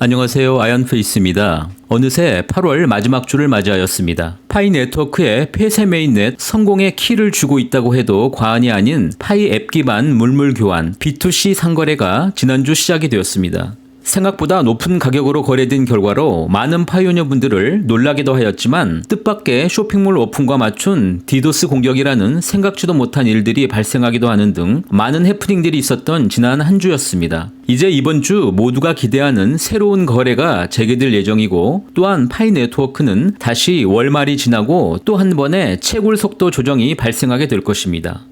안녕하세요. 아이언페이스입니다. 어느새 8월 마지막 주를 맞이하였습니다. 파이 네트워크의 폐쇄 메인넷 성공의 키를 주고 있다고 해도 과언이 아닌 파이 앱 기반 물물 교환 B2C 상거래가 지난주 시작이 되었습니다. 생각보다 높은 가격으로 거래된 결과로 많은 파이오니어분들을 놀라기도 하였지만 뜻밖의 쇼핑몰 오픈과 맞춘 디도스 공격이라는 생각지도 못한 일들이 발생하기도 하는 등 많은 해프닝들이 있었던 지난 한 주였습니다. 이제 이번 주 모두가 기대하는 새로운 거래가 재개될 예정이고 또한 파이 네트워크는 다시 월말이 지나고 또 한 번의 채굴 속도 조정이 발생하게 될 것입니다.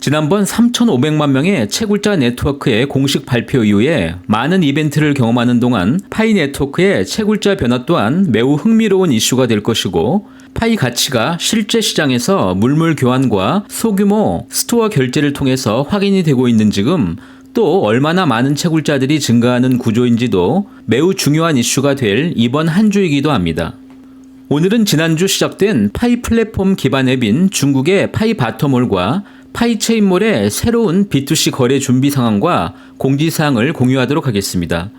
지난번 3,500만 명의 채굴자 네트워크의 공식 발표 이후에 많은 이벤트를 경험하는 동안 파이 네트워크의 채굴자 변화 또한 매우 흥미로운 이슈가 될 것이고 파이 가치가 실제 시장에서 물물 교환과 소규모 스토어 결제를 통해서 확인이 되고 있는 지금 또 얼마나 많은 채굴자들이 증가하는 구조인지도 매우 중요한 이슈가 될 이번 한 주이기도 합니다. 오늘은 지난주 시작된 파이 플랫폼 기반 앱인 중국의 파이 바터몰과 파이체인몰의 새로운 B2C 거래 준비 상황과 공지사항을 공유하도록 하겠습니다.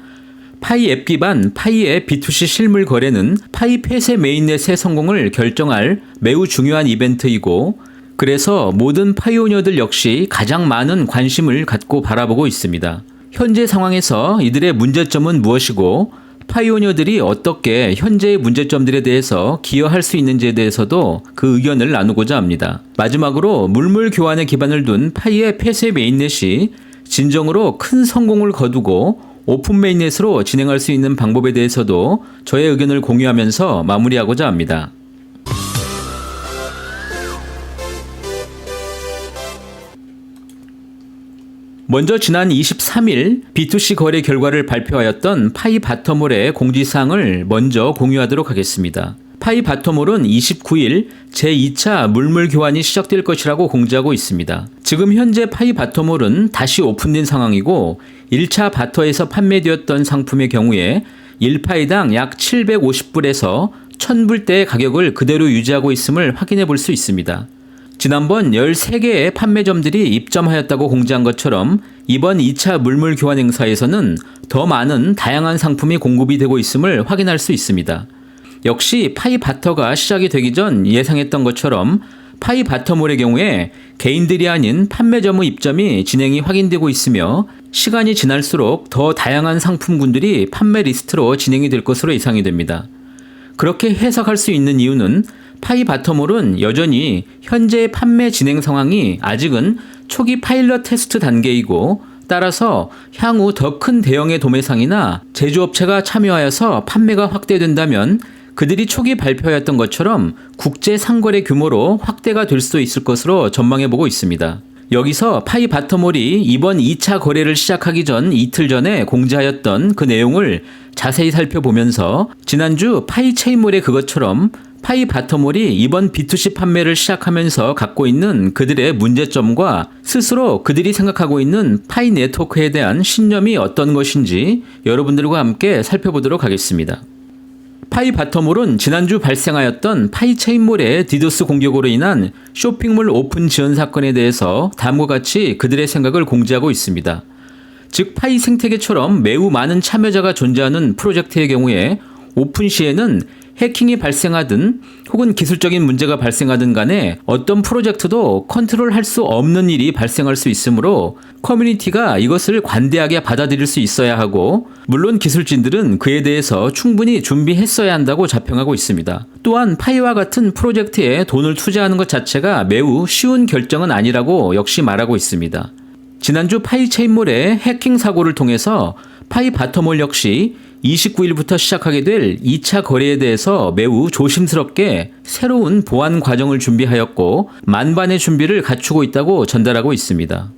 파이 앱 기반 파이의 B2C 실물 거래는 파이 폐쇄 메인넷의 성공을 결정할 매우 중요한 이벤트이고 그래서 모든 파이오니어들 역시 가장 많은 관심을 갖고 바라보고 있습니다. 현재 상황에서 이들의 문제점은 무엇이고 파이오니어들이 어떻게 현재의 문제점들에 대해서 기여할 수 있는지에 대해서도 그 의견을 나누고자 합니다. 마지막으로 물물 교환에 기반을 둔 파이의 폐쇄 메인넷이 진정으로 큰 성공을 거두고 오픈 메인넷으로 진행할 수 있는 방법에 대해서도 저의 의견을 공유하면서 마무리하고자 합니다. 먼저 지난 23일 B2C 거래 결과를 발표하였던 파이 바터몰의 공지사항을 먼저 공유하도록 하겠습니다. 파이 바터몰은 29일 제2차 물물 교환이 시작될 것이라고 공지하고 있습니다. 지금 현재 파이 바터몰은 다시 오픈된 상황이고 1차 바터에서 판매되었던 상품의 경우에 1파이당 약 750불에서 1000불대의 가격을 그대로 유지하고 있음을 확인해 볼 수 있습니다. 지난번 13개의 판매점들이 입점하였다고 공지한 것처럼 이번 2차 물물 교환 행사에서는 더 많은 다양한 상품이 공급이 되고 있음을 확인할 수 있습니다. 역시 파이 바터가 시작이 되기 전 예상했던 것처럼 파이 바터몰의 경우에 개인들이 아닌 판매점의 입점이 진행이 확인되고 있으며 시간이 지날수록 더 다양한 상품군들이 판매 리스트로 진행이 될 것으로 예상이 됩니다. 그렇게 해석할 수 있는 이유는 파이 바터몰은 여전히 현재의 판매 진행 상황이 아직은 초기 파일럿 테스트 단계이고 따라서 향후 더 큰 대형의 도매상이나 제조업체가 참여하여서 판매가 확대된다면 그들이 초기 발표하였던 것처럼 국제 상거래 규모로 확대가 될 수도 있을 것으로 전망해보고 있습니다. 여기서 파이 바터몰이 이번 2차 거래를 시작하기 전 이틀 전에 공지하였던 그 내용을 자세히 살펴보면서 지난주 파이체인몰의 그것처럼 파이 바터몰이 이번 B2C 판매를 시작하면서 갖고 있는 그들의 문제점과 스스로 그들이 생각하고 있는 파이 네트워크에 대한 신념이 어떤 것인지 여러분들과 함께 살펴보도록 하겠습니다. 파이 바터몰은 지난주 발생하였던 파이체인몰의 디도스 공격으로 인한 쇼핑몰 오픈 지연 사건에 대해서 다음과 같이 그들의 생각을 공지하고 있습니다. 즉 파이 생태계처럼 매우 많은 참여자가 존재하는 프로젝트의 경우에 오픈 시에는 해킹이 발생하든 혹은 기술적인 문제가 발생하든 간에 어떤 프로젝트도 컨트롤할 수 없는 일이 발생할 수 있으므로 커뮤니티가 이것을 관대하게 받아들일 수 있어야 하고 물론 기술진들은 그에 대해서 충분히 준비했어야 한다고 자평하고 있습니다. 또한 파이와 같은 프로젝트에 돈을 투자하는 것 자체가 매우 쉬운 결정은 아니라고 역시 말하고 있습니다. 지난주 파이체인몰의 해킹 사고를 통해서 파이 바터몰 역시 29일부터 시작하게 될 2차 거래에 대해서 매우 조심스럽게 새로운 보안 과정을 준비하였고 만반의 준비를 갖추고 있다고 전달하고 있습니다.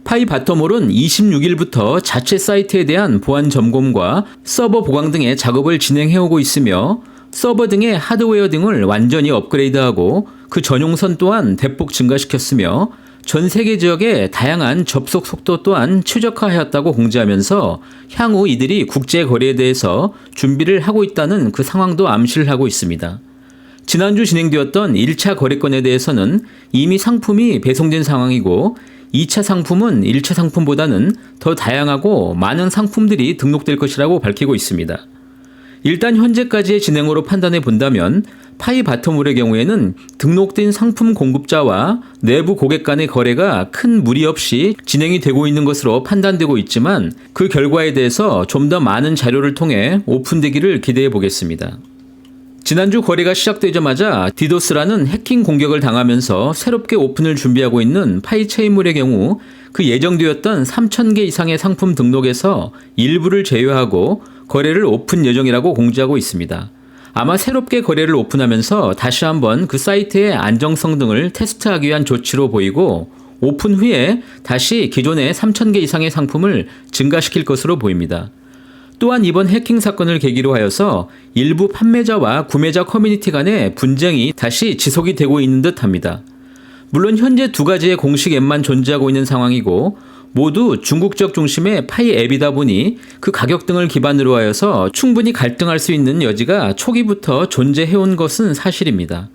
파이 바터몰은 26일부터 자체 사이트에 대한 보안 점검과 서버 보강 등의 작업을 진행해오고 있으며 서버 등의 하드웨어 등을 완전히 업그레이드하고 그 전용선 또한 대폭 증가시켰으며 전 세계 지역의 다양한 접속 속도 또한 최적화하였다고 공지하면서 향후 이들이 국제 거래에 대해서 준비를 하고 있다는 그 상황도 암시를 하고 있습니다. 지난주 진행되었던 1차 거래건에 대해서는 이미 상품이 배송된 상황이고 2차 상품은 1차 상품보다는 더 다양하고 많은 상품들이 등록될 것이라고 밝히고 있습니다. 일단 현재까지의 진행으로 판단해 본다면 파이 바텀홀의 경우에는 등록된 상품 공급자와 내부 고객 간의 거래가 큰 무리 없이 진행이 되고 있는 것으로 판단되고 있지만 그 결과에 대해서 좀 더 많은 자료를 통해 오픈되기를 기대해 보겠습니다. 지난주 거래가 시작되자마자 디도스라는 해킹 공격을 당하면서 새롭게 오픈을 준비하고 있는 파이 체인몰의 경우 그 예정되었던 3,000개 이상의 상품 등록에서 일부를 제외하고 거래를 오픈 예정이라고 공지하고 있습니다. 아마 새롭게 거래를 오픈하면서 다시 한번 그 사이트의 안정성 등을 테스트하기 위한 조치로 보이고 오픈 후에 다시 기존의 3,000개 이상의 상품을 증가시킬 것으로 보입니다. 또한 이번 해킹 사건을 계기로 하여서 일부 판매자와 구매자 커뮤니티 간의 분쟁이 다시 지속이 되고 있는 듯합니다. 물론 현재 두 가지의 공식 앱만 존재하고 있는 상황이고 모두 중국적 중심의 파이 앱이다 보니 그 가격 등을 기반으로 하여서 충분히 갈등할 수 있는 여지가 초기부터 존재해온 것은 사실입니다.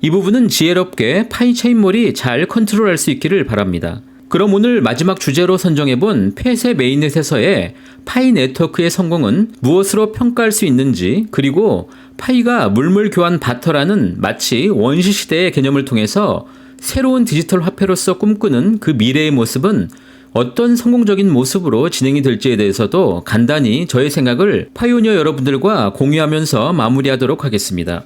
이 부분은 지혜롭게 파이 체인몰이 잘 컨트롤할 수 있기를 바랍니다. 그럼 오늘 마지막 주제로 선정해본 펫의 메인넷에서의 파이 네트워크의 성공은 무엇으로 평가할 수 있는지, 그리고 파이가 물물 교환 바터라는 마치 원시 시대의 개념을 통해서 새로운 디지털 화폐로서 꿈꾸는 그 미래의 모습은 어떤 성공적인 모습으로 진행이 될지에 대해서도 간단히 저의 생각을 파이오니어 여러분들과 공유하면서 마무리하도록 하겠습니다.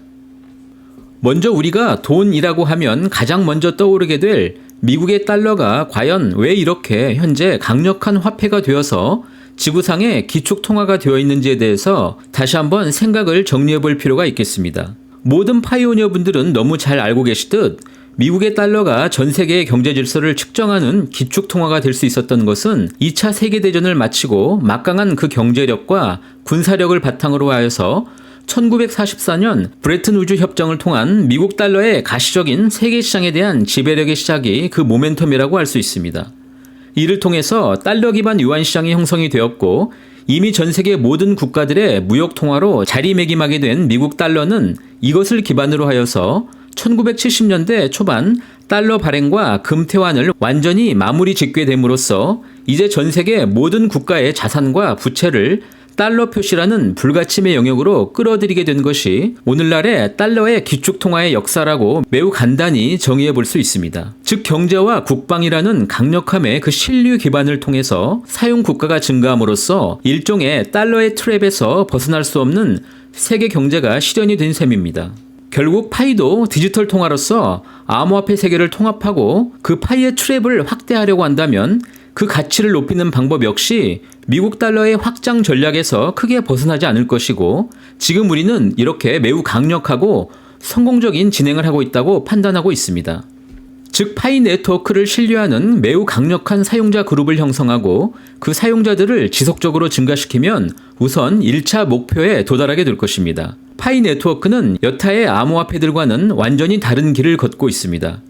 먼저 우리가 돈이라고 하면 가장 먼저 떠오르게 될 미국의 달러가 과연 왜 이렇게 현재 강력한 화폐가 되어서 지구상의 기축통화가 되어 있는지에 대해서 다시 한번 생각을 정리해 볼 필요가 있겠습니다. 모든 파이오니어 분들은 너무 잘 알고 계시듯 미국의 달러가 전 세계의 경제 질서를 측정하는 기축통화가 될 수 있었던 것은 2차 세계대전을 마치고 막강한 그 경제력과 군사력을 바탕으로 하여서 1944년 브레튼 우즈 협정을 통한 미국 달러의 가시적인 세계 시장에 대한 지배력의 시작이 그 모멘텀이라고 할 수 있습니다. 이를 통해서 달러 기반 유한 시장이 형성이 되었고 이미 전 세계 모든 국가들의 무역 통화로 자리매김하게 된 미국 달러는 이것을 기반으로 하여서 1970년대 초반 달러 발행과 금태환을 완전히 마무리 짓게 됨으로써 이제 전 세계 모든 국가의 자산과 부채를 달러 표시라는 불가침의 영역으로 끌어들이게 된 것이 오늘날의 달러의 기축통화의 역사라고 매우 간단히 정의해 볼 수 있습니다. 즉 경제와 국방이라는 강력함의 그 신류 기반을 통해서 사용 국가가 증가함으로써 일종의 달러의 트랩에서 벗어날 수 없는 세계 경제가 실현이 된 셈입니다. 결국 파이도 디지털 통화로서 암호화폐 세계를 통합하고 그 파이의 트랩을 확대하려고 한다면 그 가치를 높이는 방법 역시 미국 달러의 확장 전략에서 크게 벗어나지 않을 것이고 지금 우리는 이렇게 매우 강력하고 성공적인 진행을 하고 있다고 판단하고 있습니다. 즉 파이 네트워크를 신뢰하는 매우 강력한 사용자 그룹을 형성하고 그 사용자들을 지속적으로 증가시키면 우선 1차 목표에 도달하게 될 것입니다. 파이 네트워크는 여타의 암호화폐들과는 완전히 다른 길을 걷고 있습니다.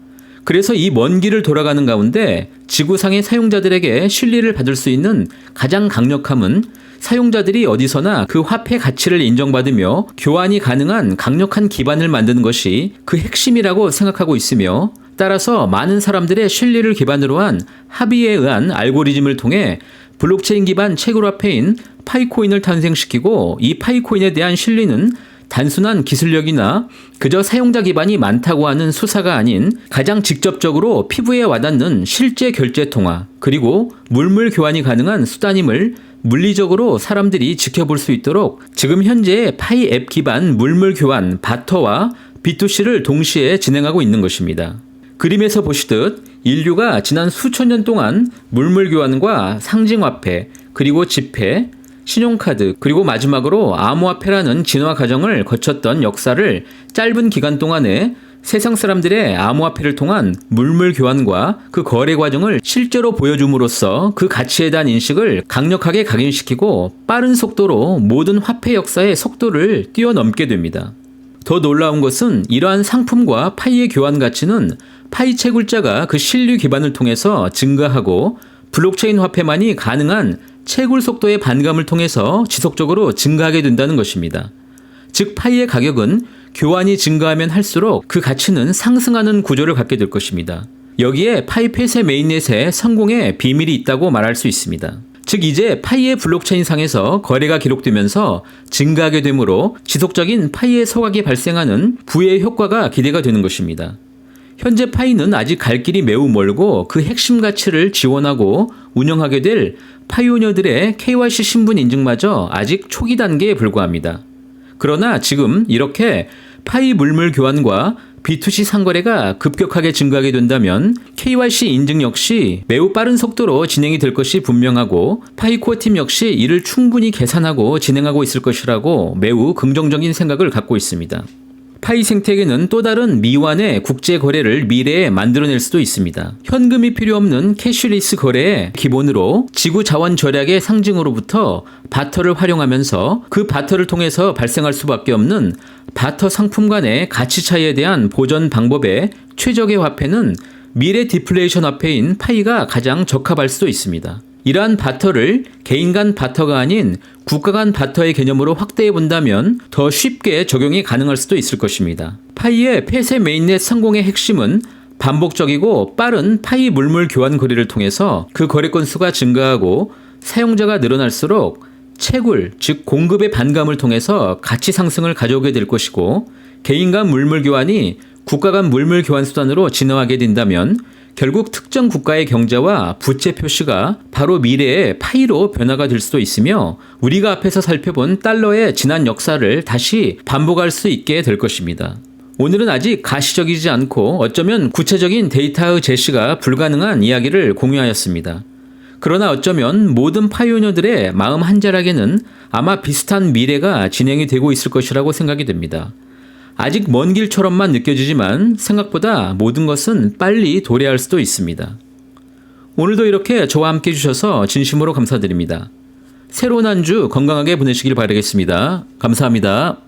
그래서 이 먼 길을 돌아가는 가운데 지구상의 사용자들에게 신뢰를 받을 수 있는 가장 강력함은 사용자들이 어디서나 그 화폐 가치를 인정받으며 교환이 가능한 강력한 기반을 만드는 것이 그 핵심이라고 생각하고 있으며 따라서 많은 사람들의 신뢰를 기반으로 한 합의에 의한 알고리즘을 통해 블록체인 기반 채굴화폐인 파이코인을 탄생시키고 이 파이코인에 대한 신뢰는 단순한 기술력이나 그저 사용자 기반이 많다고 하는 수사가 아닌 가장 직접적으로 피부에 와닿는 실제 결제 통화 그리고 물물 교환이 가능한 수단임을 물리적으로 사람들이 지켜볼 수 있도록 지금 현재 파이 앱 기반 물물 교환 바터와 B2C를 동시에 진행하고 있는 것입니다. 그림에서 보시듯 인류가 지난 수천 년 동안 물물 교환과 상징화폐 그리고 지폐 신용카드 그리고 마지막으로 암호화폐라는 진화 과정을 거쳤던 역사를 짧은 기간 동안에 세상 사람들의 암호화폐를 통한 물물 교환과 그 거래 과정을 실제로 보여줌으로써 그 가치에 대한 인식을 강력하게 각인시키고 빠른 속도로 모든 화폐 역사의 속도를 뛰어넘게 됩니다. 더 놀라운 것은 이러한 상품과 파이의 교환 가치는 파이 채굴자가 그 신류 기반을 통해서 증가하고 블록체인 화폐만이 가능한 채굴 속도의 반감을 통해서 지속적으로 증가하게 된다는 것입니다. 즉 파이의 가격은 교환이 증가하면 할수록 그 가치는 상승하는 구조를 갖게 될 것입니다. 여기에 파이 폐쇄 메인넷의 성공의 비밀이 있다고 말할 수 있습니다. 즉 이제 파이의 블록체인 상에서 거래가 기록되면서 증가하게 되므로 지속적인 파이의 서각이 발생하는 부의 효과가 기대가 되는 것입니다. 현재 파이는 아직 갈 길이 매우 멀고 그 핵심 가치를 지원하고 운영하게 될 파이오니어들의 KYC 신분 인증마저 아직 초기 단계에 불과합니다. 그러나 지금 이렇게 파이 물물 교환과 B2C 상거래가 급격하게 증가하게 된다면 KYC 인증 역시 매우 빠른 속도로 진행이 될 것이 분명하고 파이코어 팀 역시 이를 충분히 계산하고 진행하고 있을 것이라고 매우 긍정적인 생각을 갖고 있습니다. 파이 생태계는 또 다른 미완의 국제 거래를 미래에 만들어낼 수도 있습니다. 현금이 필요 없는 캐시리스 거래의 기본으로 지구 자원 절약의 상징으로부터 바터를 활용하면서 그 바터를 통해서 발생할 수밖에 없는 바터 상품 간의 가치 차이에 대한 보전 방법의 최적의 화폐는 미래 디플레이션 화폐인 파이가 가장 적합할 수도 있습니다. 이러한 바터를 개인 간 바터가 아닌 국가 간 바터의 개념으로 확대해 본다면 더 쉽게 적용이 가능할 수도 있을 것입니다. 파이의 폐쇄 메인넷 성공의 핵심은 반복적이고 빠른 파이 물물 교환 거래를 통해서 그 거래 건수가 증가하고 사용자가 늘어날수록 채굴, 즉 공급의 반감을 통해서 가치 상승을 가져오게 될 것이고 개인 간 물물 교환이 국가 간 물물 교환 수단으로 진화하게 된다면 결국 특정 국가의 경제와 부채 표시가 바로 미래의 파이로 변화가 될 수도 있으며 우리가 앞에서 살펴본 달러의 지난 역사를 다시 반복할 수 있게 될 것입니다. 오늘은 아직 가시적이지 않고 어쩌면 구체적인 데이터의 제시가 불가능한 이야기를 공유하였습니다. 그러나 어쩌면 모든 파이오니어들의 마음 한자락에는 아마 비슷한 미래가 진행이 되고 있을 것이라고 생각이 됩니다. 아직 먼 길처럼만 느껴지지만 생각보다 모든 것은 빨리 도래할 수도 있습니다. 오늘도 이렇게 저와 함께 해주셔서 진심으로 감사드립니다. 새로운 한 주 건강하게 보내시길 바라겠습니다. 감사합니다.